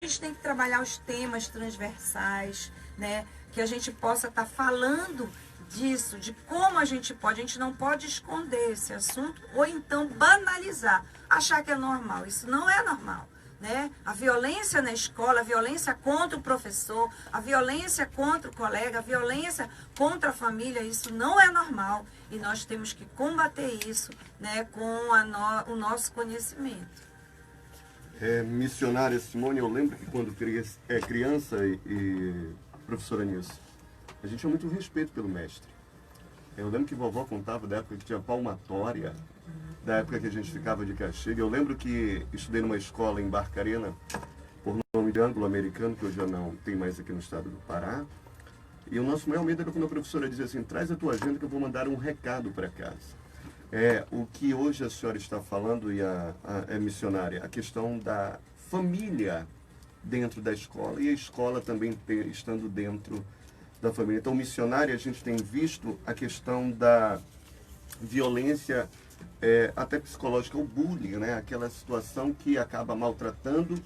A gente tem que trabalhar os temas transversais, né? Que a gente possa estar falando disso, de como a gente não pode esconder esse assunto ou então banalizar, achar que é normal. Isso não é normal, né? A violência na escola, a violência contra o professor, a violência contra o colega, a violência contra a família, isso não é normal e nós temos que combater isso, né, com o nosso conhecimento. Missionária Simone, eu lembro que quando criança e professora Nilce, a gente tinha muito respeito pelo mestre. Eu lembro que vovó contava da época que tinha palmatória, da época que a gente ficava de castigo. Eu lembro que estudei numa escola em Barcarena, por nome de anglo-americano, que hoje já não tem mais aqui no estado do Pará. E o nosso maior medo era quando a professora dizia assim, traz a tua agenda que eu vou mandar um recado para casa. O que hoje a senhora está falando, e a missionária, a questão da família dentro da escola e a escola também estando dentro da família. Então, missionária, a gente tem visto a questão da violência até psicológica, o bullying, né? Aquela situação que acaba maltratando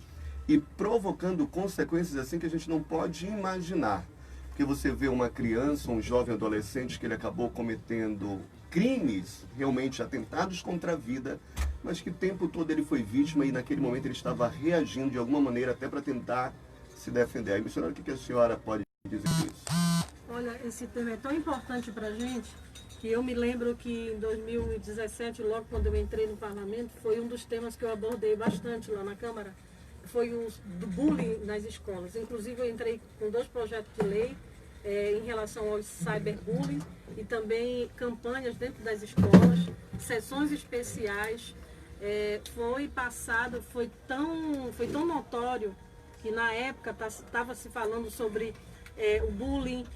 e provocando consequências assim que a gente não pode imaginar. Porque você vê uma criança, um jovem adolescente que ele acabou cometendo crimes, realmente atentados contra a vida, mas que o tempo todo ele foi vítima e naquele momento ele estava reagindo de alguma maneira até para tentar se defender. Aí, missionário, o que a senhora pode dizer disso? Olha, esse tema é tão importante para a gente que eu me lembro que em 2017, logo quando eu entrei no parlamento, foi um dos temas que eu abordei bastante lá na Câmara, foi o do bullying nas escolas. Inclusive eu entrei com 2 projetos de lei em relação ao cyberbullying e também campanhas dentro das escolas, sessões especiais. Foi passado, foi tão notório que na época estava se falando sobre o bullying,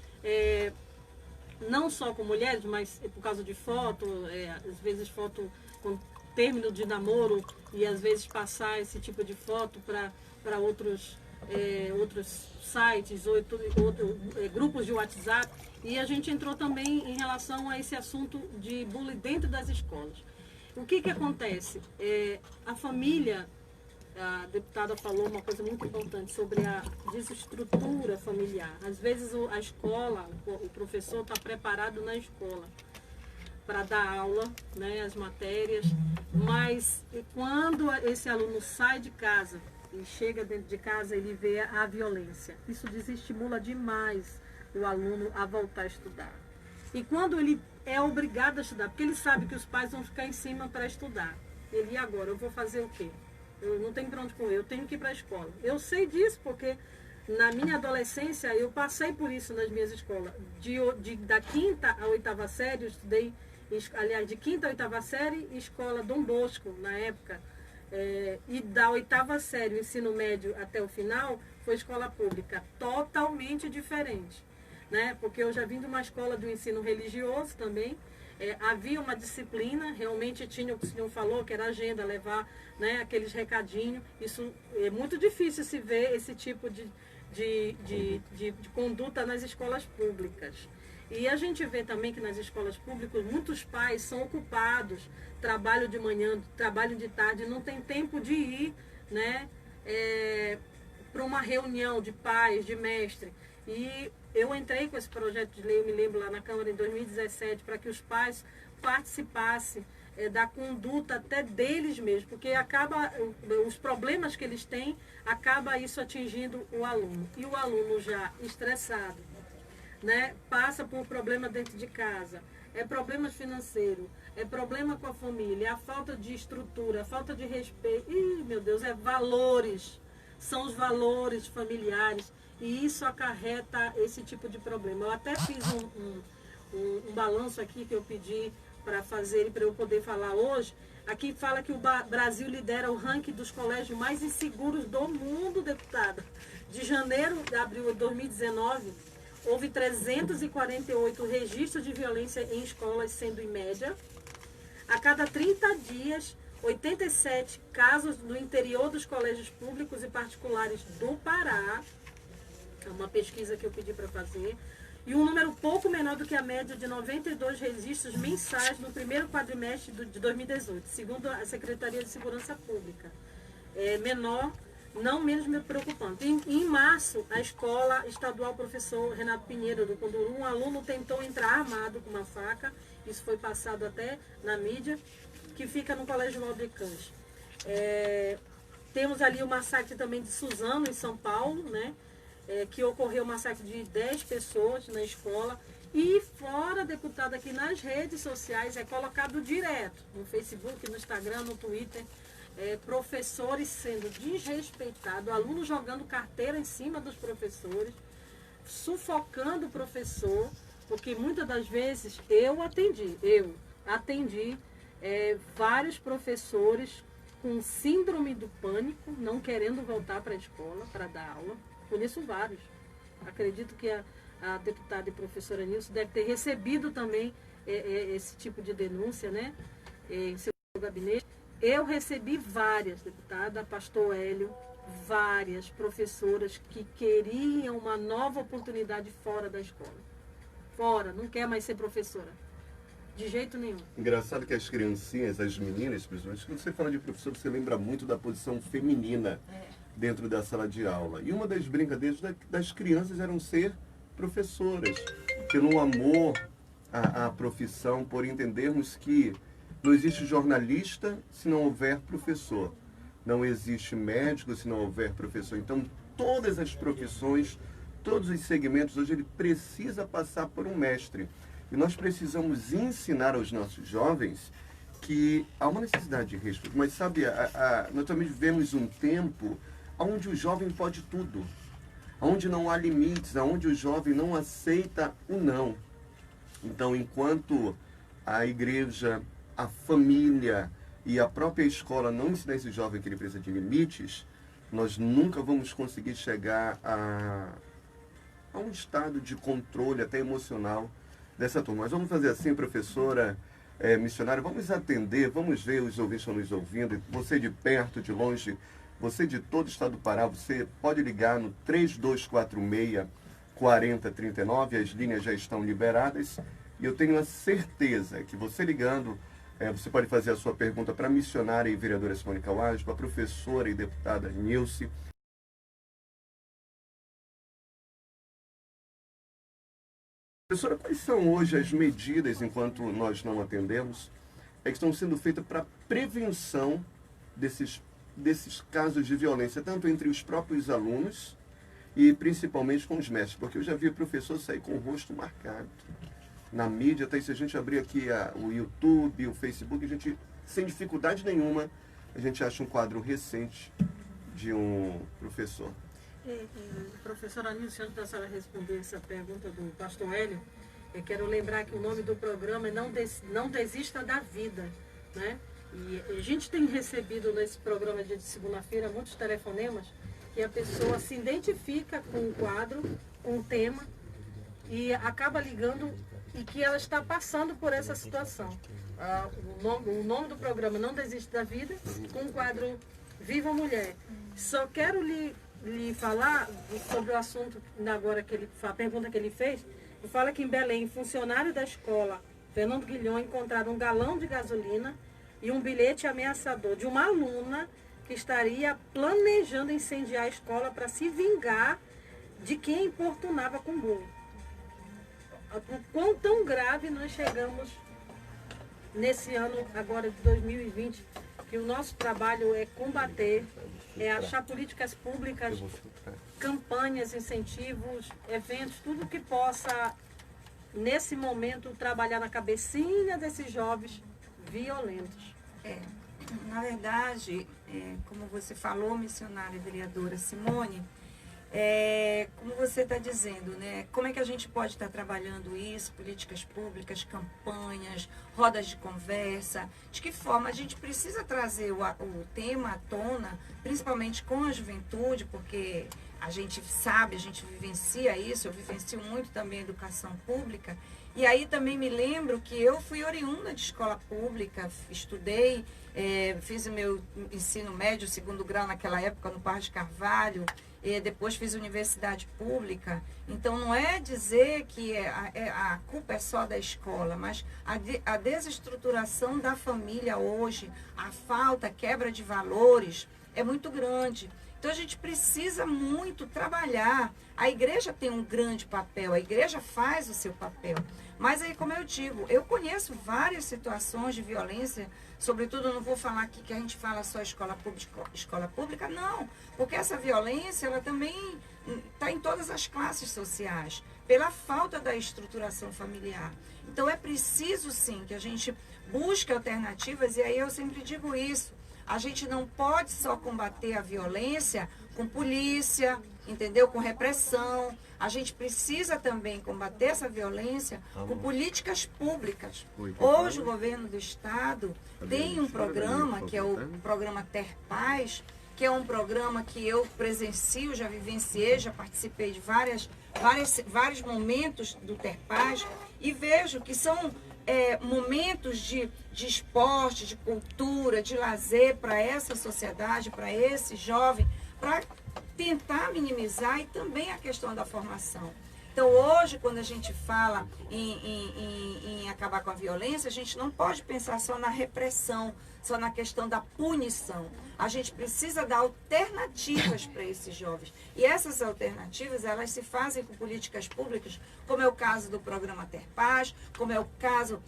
não só com mulheres, mas por causa de foto, às vezes foto com término de namoro e às vezes passar esse tipo de foto para outros sites, grupos de WhatsApp. E a gente entrou também em relação a esse assunto de bullying dentro das escolas. O que acontece? A família, a deputada falou uma coisa muito importante sobre a desestrutura familiar. Às vezes a escola, o professor está preparado na escola para dar aula, né, as matérias, mas quando esse aluno sai de casa e chega dentro de casa, ele vê a violência. Isso desestimula demais o aluno a voltar a estudar. E quando ele é obrigado a estudar, porque ele sabe que os pais vão ficar em cima para estudar, ele, e agora, eu vou fazer o quê? Eu não tenho para onde correr, eu tenho que ir para a escola. Eu sei disso porque na minha adolescência eu passei por isso nas minhas escolas. Da 5ª à 8ª série, eu estudei, aliás, de 5ª à 8ª série, escola Dom Bosco, na época. E da 8ª série, o ensino médio até o final, foi escola pública, totalmente diferente, né? Porque eu já vim de uma escola do ensino religioso também, havia uma disciplina, realmente tinha o que o senhor falou, que era agenda, levar, né, aqueles recadinhos. Isso é muito difícil se ver esse tipo de conduta nas escolas públicas. E a gente vê também que nas escolas públicas muitos pais são ocupados, trabalham de manhã, trabalham de tarde, não tem tempo de ir, né, para uma reunião de pais, de mestre. E eu entrei com esse projeto de lei, eu me lembro lá na Câmara em 2017, para que os pais participassem da conduta até deles mesmos, porque acaba os problemas que eles têm, acaba isso atingindo o aluno. E o aluno já estressado, né, passa por problema dentro de casa, problemas financeiros, problema com a família, a falta de estrutura, a falta de respeito, meu Deus, valores, são os valores familiares, e isso acarreta esse tipo de problema. Eu até fiz um balanço aqui que eu pedi para fazer e para eu poder falar hoje. Aqui fala que o Brasil lidera o ranking dos colégios mais inseguros do mundo, deputada. De janeiro a abril de 2019, houve 348 registros de violência em escolas, sendo em média, a cada 30 dias, 87 casos no interior dos colégios públicos e particulares do Pará. É uma pesquisa que eu pedi para fazer. E um número pouco menor do que a média de 92 registros mensais no primeiro quadrimestre de 2018, segundo a Secretaria de Segurança Pública. Menor não menos me preocupante. Em março, a escola estadual professor Renato Pinheiro do Conduru, um aluno tentou entrar armado com uma faca, isso foi passado até na mídia, que fica no Colégio Valdecães. Temos ali o massacre também de Suzano, em São Paulo, né? Que ocorreu o massacre de 10 pessoas na escola. E fora, deputada, aqui nas redes sociais é colocado direto, no Facebook, no Instagram, no Twitter, professores sendo desrespeitados, alunos jogando carteira em cima dos professores, sufocando o professor, porque muitas das vezes eu atendi vários professores com síndrome do pânico, não querendo voltar para a escola para dar aula. Conheço vários. Acredito que a deputada e professora Nilce deve ter recebido também esse tipo de denúncia, né, em seu gabinete. Eu recebi várias, deputada, pastor Hélio, várias professoras que queriam uma nova oportunidade fora da escola. Fora, não quer mais ser professora. De jeito nenhum. Engraçado que as criancinhas, as meninas, principalmente, quando você fala de professor, você lembra muito da posição feminina dentro da sala de aula. E uma das brincadeiras das crianças eram ser professoras, pelo amor à profissão, por entendermos que não existe jornalista se não houver professor, não existe médico se não houver professor. Então, todas as profissões, todos os segmentos, hoje ele precisa passar por um mestre. E nós precisamos ensinar aos nossos jovens que há uma necessidade de respeito. Mas sabe, nós também vivemos um tempo onde o jovem pode tudo, onde não há limites, onde o jovem não aceita o não. Então, enquanto a igreja, a família e a própria escola não ensinam esse jovem que ele precisa de limites, nós nunca vamos conseguir chegar a um estado de controle até emocional dessa turma. Mas vamos fazer assim, professora, missionária, vamos atender, vamos ver os ouvintes estão nos ouvindo, você de perto, de longe, você de todo o estado do Pará, você pode ligar no 3246-4039, as linhas já estão liberadas, e eu tenho a certeza que você ligando, você pode fazer a sua pergunta para a missionária e vereadora Simone Kawaj, para a professora e deputada Nilce. Professora, quais são hoje as medidas, enquanto nós não atendemos, que estão sendo feitas para prevenção desses casos de violência, tanto entre os próprios alunos e principalmente com os mestres? Porque eu já vi professor sair com o rosto marcado. Na mídia, até se a gente abrir aqui o YouTube, o Facebook, a gente, sem dificuldade nenhuma, a gente acha um quadro recente de um professor. Professora Nilce, antes da senhora responder essa pergunta do pastor Hélio, eu quero lembrar que o nome do programa é Não Desista da Vida, né? E a gente tem recebido nesse programa de segunda-feira muitos telefonemas que a pessoa se identifica com o quadro, com o tema, e acaba ligando e que ela está passando por essa situação. O nome do programa Não Desista da Vida, com o quadro Viva Mulher. Só quero lhe falar sobre o assunto agora, a pergunta que ele fez. Ele fala que em Belém, funcionário da escola Fernando Guilhom encontraram um galão de gasolina e um bilhete ameaçador de uma aluna que estaria planejando incendiar a escola para se vingar de quem importunava com bullying. O quão tão grave nós chegamos nesse ano agora de 2020, que o nosso trabalho é combater, é achar políticas públicas, campanhas, incentivos, eventos, tudo que possa, nesse momento, trabalhar na cabecinha desses jovens violentos. Na verdade, como você falou, missionária e vereadora Simone, como você está dizendo, né? Como é que a gente pode estar trabalhando isso, políticas públicas, campanhas, rodas de conversa, de que forma a gente precisa trazer o tema à tona, principalmente com a juventude, porque a gente sabe, a gente vivencia isso, eu vivencio muito também a educação pública, e aí também me lembro que eu fui oriunda de escola pública, estudei, fiz o meu ensino médio, segundo grau naquela época no Parque de Carvalho, depois fiz universidade pública. Então não é dizer que a culpa é só da escola, mas a desestruturação da família hoje, a falta, a quebra de valores é muito grande. Então a gente precisa muito trabalhar. A igreja tem um grande papel, a igreja faz o seu papel. Mas aí, como eu digo, eu conheço várias situações de violência, sobretudo, não vou falar aqui que a gente fala só escola pública, não. Porque essa violência, ela também está em todas as classes sociais, pela falta da estruturação familiar. Então é preciso, sim, que a gente busque alternativas, e aí eu sempre digo isso. A gente não pode só combater a violência com polícia, entendeu? Com repressão. A gente precisa também combater essa violência com políticas públicas. Hoje o governo do estado tem um programa, que é o programa Ter Paz, que é um programa que eu presencio, já vivenciei, já participei de vários momentos do Ter Paz, e vejo que são momentos de esporte, de cultura, de lazer para essa sociedade, para esse jovem, para tentar minimizar, e também a questão da formação. Então, hoje, quando a gente fala em acabar com a violência, a gente não pode pensar só na repressão, só na questão da punição. A gente precisa dar alternativas para esses jovens. E essas alternativas, elas se fazem com políticas públicas, como é o caso do programa Ter Paz, como é o caso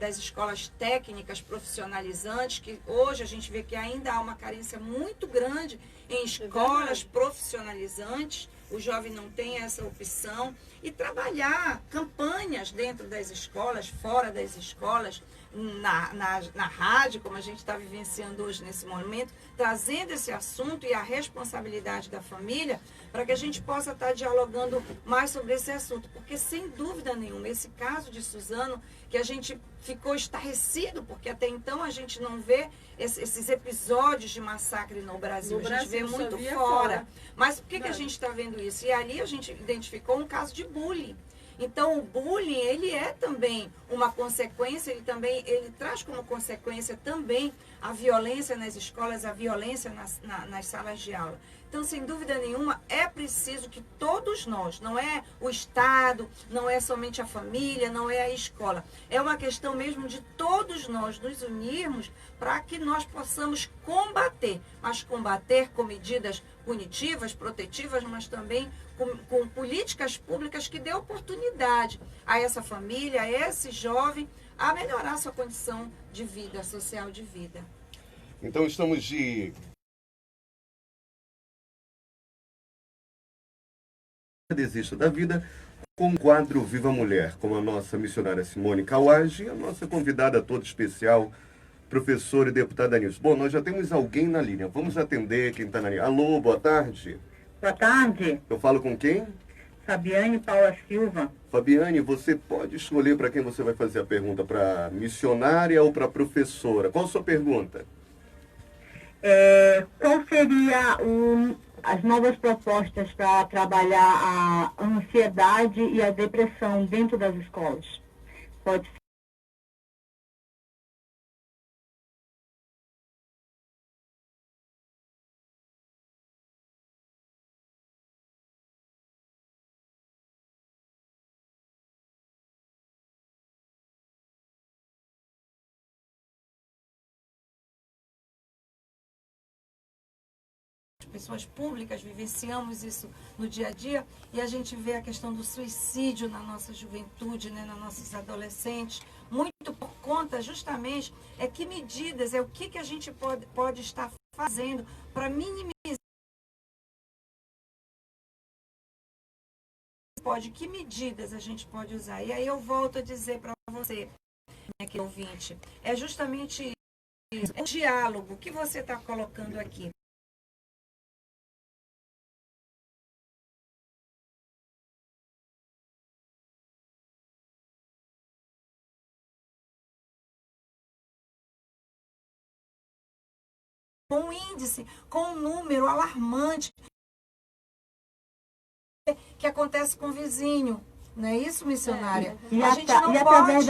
das escolas técnicas profissionalizantes, que hoje a gente vê que ainda há uma carência muito grande em escolas profissionalizantes. O jovem não tem essa opção. E trabalhar campanhas dentro das escolas, fora das escolas, na rádio, como a gente está vivenciando hoje nesse momento, trazendo esse assunto e a responsabilidade da família, para que a gente possa estar dialogando mais sobre esse assunto. Porque, sem dúvida nenhuma, esse caso de Suzano, que a gente ficou estarrecido, porque até então a gente não vê esses episódios de massacre no Brasil. A gente vê muito fora. Mas por que a gente está vendo isso? E ali a gente identificou um caso de bullying. Então, o bullying, ele é também uma consequência, ele traz como consequência também a violência nas escolas, a violência nas salas de aula. Então, sem dúvida nenhuma, é preciso que todos nós, não é o Estado, não é somente a família, não é a escola, é uma questão mesmo de todos nós nos unirmos para que nós possamos combater, mas combater com medidas punitivas, protetivas, mas também com políticas públicas que dê oportunidade a essa família, a esse jovem, a melhorar sua condição de vida, social de vida. Então estamos de Desista da Vida com o quadro Viva Mulher, com a nossa missionária Simone Kawage e a nossa convidada toda especial, professora e deputada Nilce. Bom, nós já temos alguém na linha. Vamos atender quem está na linha. Alô, boa tarde. Boa tarde. Eu falo com quem? Fabiane Paula Silva. Fabiane, você pode escolher para quem você vai fazer a pergunta, para missionária ou para professora. Qual a sua pergunta? Qual seria as novas propostas para trabalhar a ansiedade e a depressão dentro das escolas? Pode ser. Pessoas públicas, vivenciamos isso no dia a dia, e a gente vê a questão do suicídio na nossa juventude, né, nas nossas adolescentes, muito por conta justamente que medidas, o que a gente pode estar fazendo para minimizar, que medidas a gente pode usar. E aí eu volto a dizer para você, minha ouvinte, é justamente isso, o diálogo que você está colocando aqui. Com um índice, com um número alarmante que acontece com o vizinho. Não é isso, missionária? A gente não pode...